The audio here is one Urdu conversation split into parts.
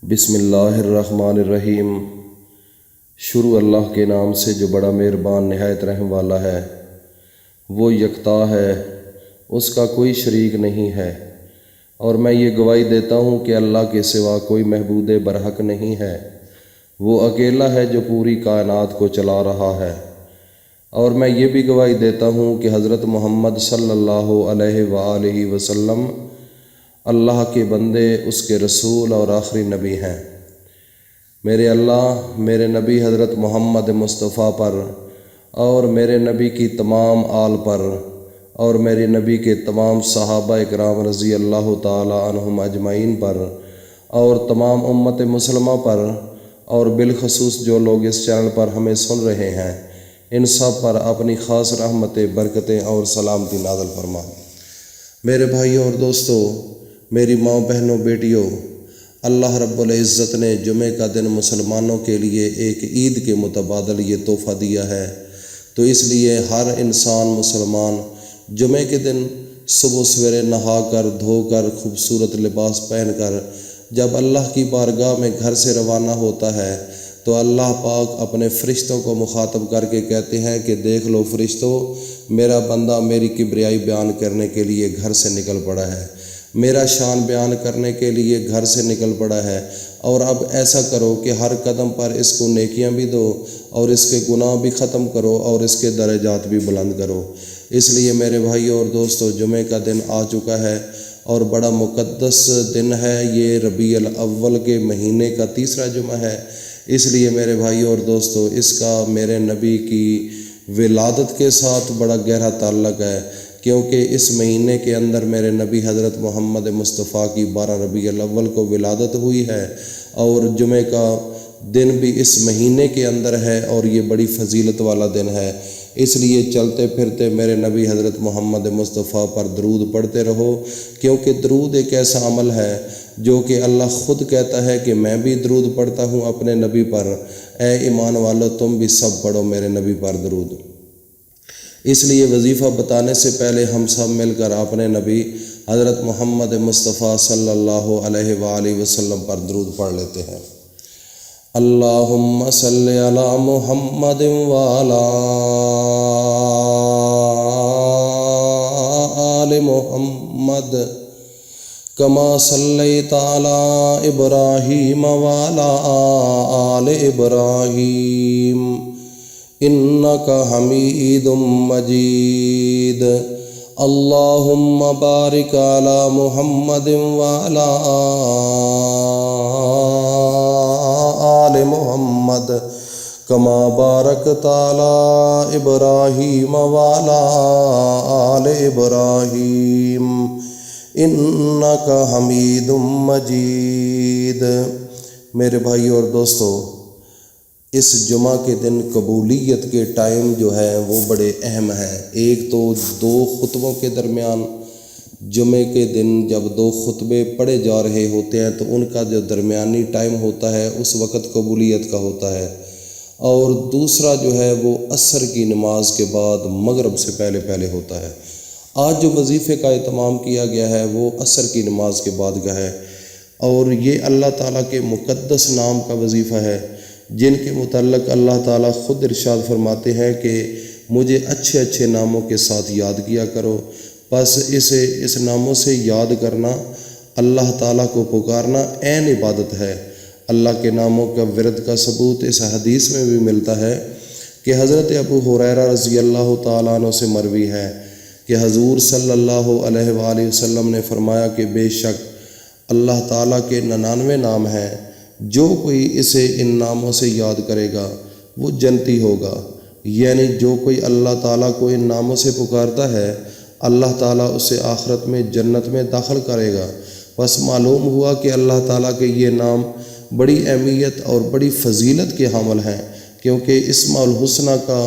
بسم اللہ الرحمن الرحیم۔ شروع اللہ کے نام سے جو بڑا مہربان نہایت رحم والا ہے۔ وہ یکتا ہے، اس کا کوئی شریک نہیں ہے، اور میں یہ گواہی دیتا ہوں کہ اللہ کے سوا کوئی معبود برحق نہیں ہے۔ وہ اکیلا ہے جو پوری کائنات کو چلا رہا ہے، اور میں یہ بھی گواہی دیتا ہوں کہ حضرت محمد صلی اللہ علیہ وآلہ وسلم اللہ کے بندے، اس کے رسول اور آخری نبی ہیں۔ میرے اللہ میرے نبی حضرت محمد مصطفیٰ پر اور میرے نبی کی تمام آل پر اور میرے نبی کے تمام صحابہ اکرام رضی اللہ تعالی عنہم اجمعین پر اور تمام امت مسلمہ پر اور بالخصوص جو لوگ اس چینل پر ہمیں سن رہے ہیں، ان سب پر اپنی خاص رحمتیں، برکتیں اور سلامتی نازل فرما۔ میرے بھائیوں اور دوستوں، میری ماں، بہنوں، بیٹیوں، اللہ رب العزت نے جمعہ کا دن مسلمانوں کے لیے ایک عید کے متبادل یہ تحفہ دیا ہے، تو اس لیے ہر انسان مسلمان جمعہ کے دن صبح سویرے نہا کر دھو کر خوبصورت لباس پہن کر جب اللہ کی بارگاہ میں گھر سے روانہ ہوتا ہے تو اللہ پاک اپنے فرشتوں کو مخاطب کر کے کہتے ہیں کہ دیکھ لو فرشتوں، میرا بندہ میری کبریائی بیان کرنے کے لیے گھر سے نکل پڑا ہے، میرا شان بیان کرنے کے لیے گھر سے نکل پڑا ہے، اور اب ایسا کرو کہ ہر قدم پر اس کو نیکیاں بھی دو اور اس کے گناہ بھی ختم کرو اور اس کے درجات بھی بلند کرو۔ اس لیے میرے بھائیوں اور دوستوں، جمعہ کا دن آ چکا ہے اور بڑا مقدس دن ہے۔ یہ ربیع الاول کے مہینے کا تیسرا جمعہ ہے۔ اس لیے میرے بھائیوں اور دوستوں، اس کا میرے نبی کی ولادت کے ساتھ بڑا گہرا تعلق ہے، کیونکہ اس مہینے کے اندر میرے نبی حضرت محمد مصطفیٰ کی 12 ربیع الاول کو ولادت ہوئی ہے، اور جمعہ کا دن بھی اس مہینے کے اندر ہے اور یہ بڑی فضیلت والا دن ہے۔ اس لیے چلتے پھرتے میرے نبی حضرت محمد مصطفیٰ پر درود پڑھتے رہو، کیونکہ درود ایک ایسا عمل ہے جو کہ اللہ خود کہتا ہے کہ میں بھی درود پڑھتا ہوں اپنے نبی پر، اے ایمان والو تم بھی سب پڑھو میرے نبی پر درود۔ اس لیے وظیفہ بتانے سے پہلے ہم سب مل کر اپنے نبی حضرت محمد مصطفیٰ صلی اللہ علیہ وآلہ وسلم پر درود پڑھ لیتے ہیں۔ اللہم صلی علی محمد وعلی آل محمد کما صلیت علی ابراہیم وعلی آل ابراہیم انک حمید مجید۔ اللہم بارک علی محمد وعلی آل محمد کما بارکت علی ابراہیم وعلی آل ابراہیم انک حمید مجید۔ میرے بھائیوں اور دوستوں، اس جمعہ کے دن قبولیت کے ٹائم جو ہے وہ بڑے اہم ہیں۔ ایک تو 2 خطبوں کے درمیان جمعے کے دن جب 2 خطبے پڑھے جا رہے ہوتے ہیں تو ان کا جو درمیانی ٹائم ہوتا ہے اس وقت قبولیت کا ہوتا ہے، اور دوسرا جو ہے وہ عصر کی نماز کے بعد مغرب سے پہلے ہوتا ہے۔ آج جو وظیفے کا اہتمام کیا گیا ہے وہ عصر کی نماز کے بعد کا ہے، اور یہ اللہ تعالیٰ کے مقدس نام کا وظیفہ ہے جن کے متعلق اللہ تعالیٰ خود ارشاد فرماتے ہیں کہ مجھے اچھے اچھے ناموں کے ساتھ یاد کیا کرو۔ بس اس ناموں سے یاد کرنا، اللہ تعالیٰ کو پکارنا عین عبادت ہے۔ اللہ کے ناموں کا ورد کا ثبوت اس حدیث میں بھی ملتا ہے کہ حضرت ابو ہریرہ رضی اللہ تعالیٰ عنہ سے مروی ہے کہ حضور صلی اللہ علیہ وآلہ وسلم نے فرمایا کہ بے شک اللہ تعالیٰ کے 99 نام ہیں، جو کوئی اسے ان ناموں سے یاد کرے گا وہ جنتی ہوگا۔ یعنی جو کوئی اللہ تعالیٰ کو ان ناموں سے پکارتا ہے، اللہ تعالیٰ اسے آخرت میں جنت میں داخل کرے گا۔ بس معلوم ہوا کہ اللہ تعالیٰ کے یہ نام بڑی اہمیت اور بڑی فضیلت کے حامل ہیں، کیونکہ اسماء الحسنہ کا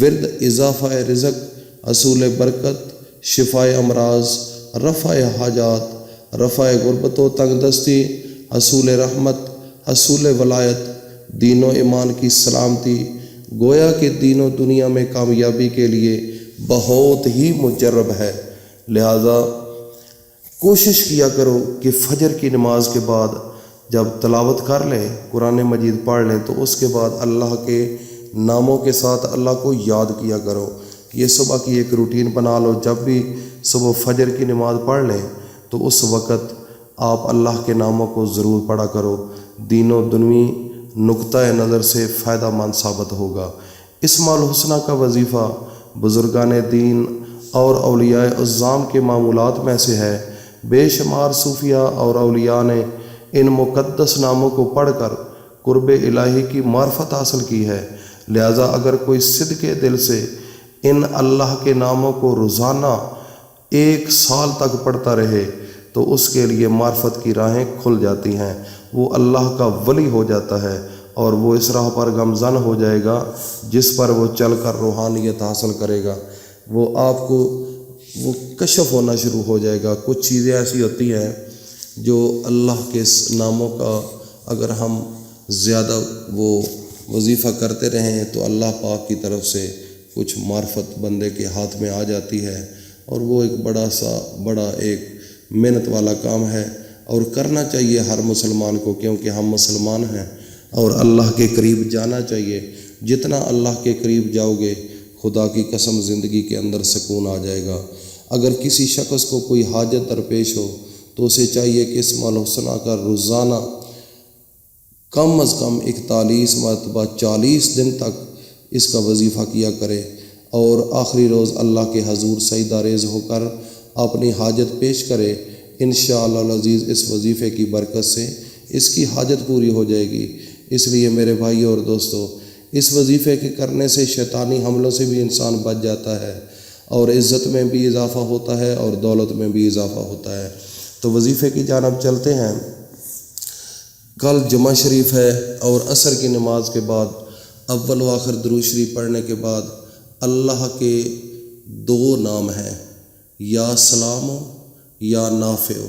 ورد اضافہ رزق، حصول برکت، شفاء امراض، رفع حاجات، رفع غربت و تنگ دستی، حصول رحمت، حصول ولایت، دین و ایمان کی سلامتی، گویا کہ دین و دنیا میں کامیابی کے لیے بہت ہی مجرب ہے۔ لہذا کوشش کیا کرو کہ فجر کی نماز کے بعد جب تلاوت کر لیں، قرآن مجید پڑھ لیں، تو اس کے بعد اللہ کے ناموں کے ساتھ اللہ کو یاد کیا کرو۔ یہ صبح کی ایک روٹین بنا لو، جب بھی صبح فجر کی نماز پڑھ لیں تو اس وقت آپ اللہ کے ناموں کو ضرور پڑھا کرو۔ دین و دنوی نقطۂ نظر سے فائدہ مند ثابت ہوگا۔ اسماء الحسنہ کا وظیفہ بزرگان دین اور اولیاء اعظام کے معمولات میں سے ہے۔ بے شمار صوفیاء اور اولیاء نے ان مقدس ناموں کو پڑھ کر قرب الہی کی معرفت حاصل کی ہے۔ لہذا اگر کوئی صدقے دل سے ان اللہ کے ناموں کو روزانہ 1 سال تک پڑھتا رہے تو اس کے لیے معرفت کی راہیں کھل جاتی ہیں، وہ اللہ کا ولی ہو جاتا ہے اور وہ اس راہ پر گامزن ہو جائے گا جس پر وہ چل کر روحانیت حاصل کرے گا۔ وہ آپ کو کشف ہونا شروع ہو جائے گا۔ کچھ چیزیں ایسی ہوتی ہیں جو اللہ کے ناموں کا اگر ہم زیادہ وہ وظیفہ کرتے رہیں تو اللہ پاک کی طرف سے کچھ معرفت بندے کے ہاتھ میں آ جاتی ہے، اور وہ ایک بڑا ایک محنت والا کام ہے، اور کرنا چاہیے ہر مسلمان کو، کیونکہ ہم مسلمان ہیں اور اللہ کے قریب جانا چاہیے۔ جتنا اللہ کے قریب جاؤ گے، خدا کی قسم زندگی کے اندر سکون آ جائے گا۔ اگر کسی شخص کو کوئی حاجت درپیش ہو تو اسے چاہیے کہ اسماء الحسنہ کا روزانہ کم از کم 41 مرتبہ 40 دن تک اس کا وظیفہ کیا کرے، اور آخری روز اللہ کے حضور سجدہ ریز ہو کر اپنی حاجت پیش کرے۔ انشاءاللہ العزیز اس وظیفے کی برکت سے اس کی حاجت پوری ہو جائے گی۔ اس لیے میرے بھائیوں اور دوستو، اس وظیفے کے کرنے سے شیطانی حملوں سے بھی انسان بچ جاتا ہے، اور عزت میں بھی اضافہ ہوتا ہے اور دولت میں بھی اضافہ ہوتا ہے۔ تو وظیفے کی جانب چلتے ہیں۔ کل جمعہ شریف ہے، اور عصر کی نماز کے بعد اول و آخر درود شریف پڑھنے کے بعد اللہ کے 2 نام ہیں، یا سلام ہو یا نافع ہو۔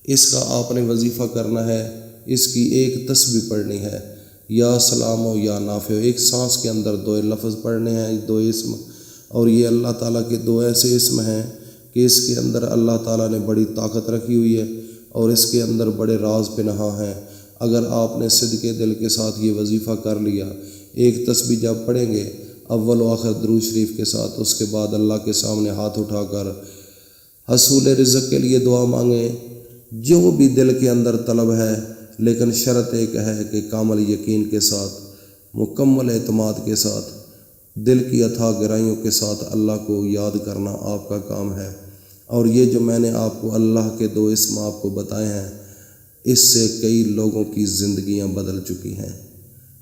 اس کا آپ نے وظیفہ کرنا ہے، اس کی ایک تسبیح پڑھنی ہے، یا سلام ہو یا نافع ہو۔ ایک سانس کے اندر 2 لفظ پڑھنے ہیں، 2 اسم، اور یہ اللہ تعالیٰ کے 2 ایسے اسم ہیں کہ اس کے اندر اللہ تعالیٰ نے بڑی طاقت رکھی ہوئی ہے، اور اس کے اندر بڑے راز پنہاں ہیں۔ اگر آپ نے صدقے دل کے ساتھ یہ وظیفہ کر لیا، ایک تسبیح جب پڑھیں گے اول و آخر درود شریف کے ساتھ، اس کے بعد اللہ کے سامنے ہاتھ اٹھا کر حصول رزق کے لیے دعا مانگیں، جو بھی دل کے اندر طلب ہے، لیکن شرط ایک ہے کہ کامل یقین کے ساتھ، مکمل اعتماد کے ساتھ، دل کی اتھاہ گہرائیوں کے ساتھ اللہ کو یاد کرنا آپ کا کام ہے۔ اور یہ جو میں نے آپ کو اللہ کے 2 اسم آپ کو بتائے ہیں، اس سے کئی لوگوں کی زندگیاں بدل چکی ہیں۔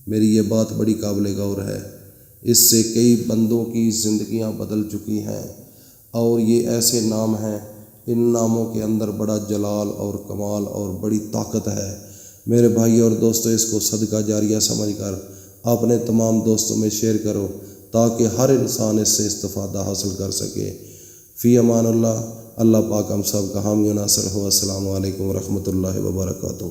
میری یہ بات بڑی قابل غور ہے، اس سے کئی بندوں کی زندگیاں بدل چکی ہیں، اور یہ ایسے نام ہیں، ان ناموں کے اندر بڑا جلال اور کمال اور بڑی طاقت ہے۔ میرے بھائی اور دوستو، اس کو صدقہ جاریہ سمجھ کر اپنے تمام دوستوں میں شیئر کرو، تاکہ ہر انسان اس سے استفادہ حاصل کر سکے۔ فی امان اللہ۔ اللہ پاک ہم سب کا حامی و ناصر ہو۔ السلام علیکم ورحمۃ اللہ وبرکاتہ۔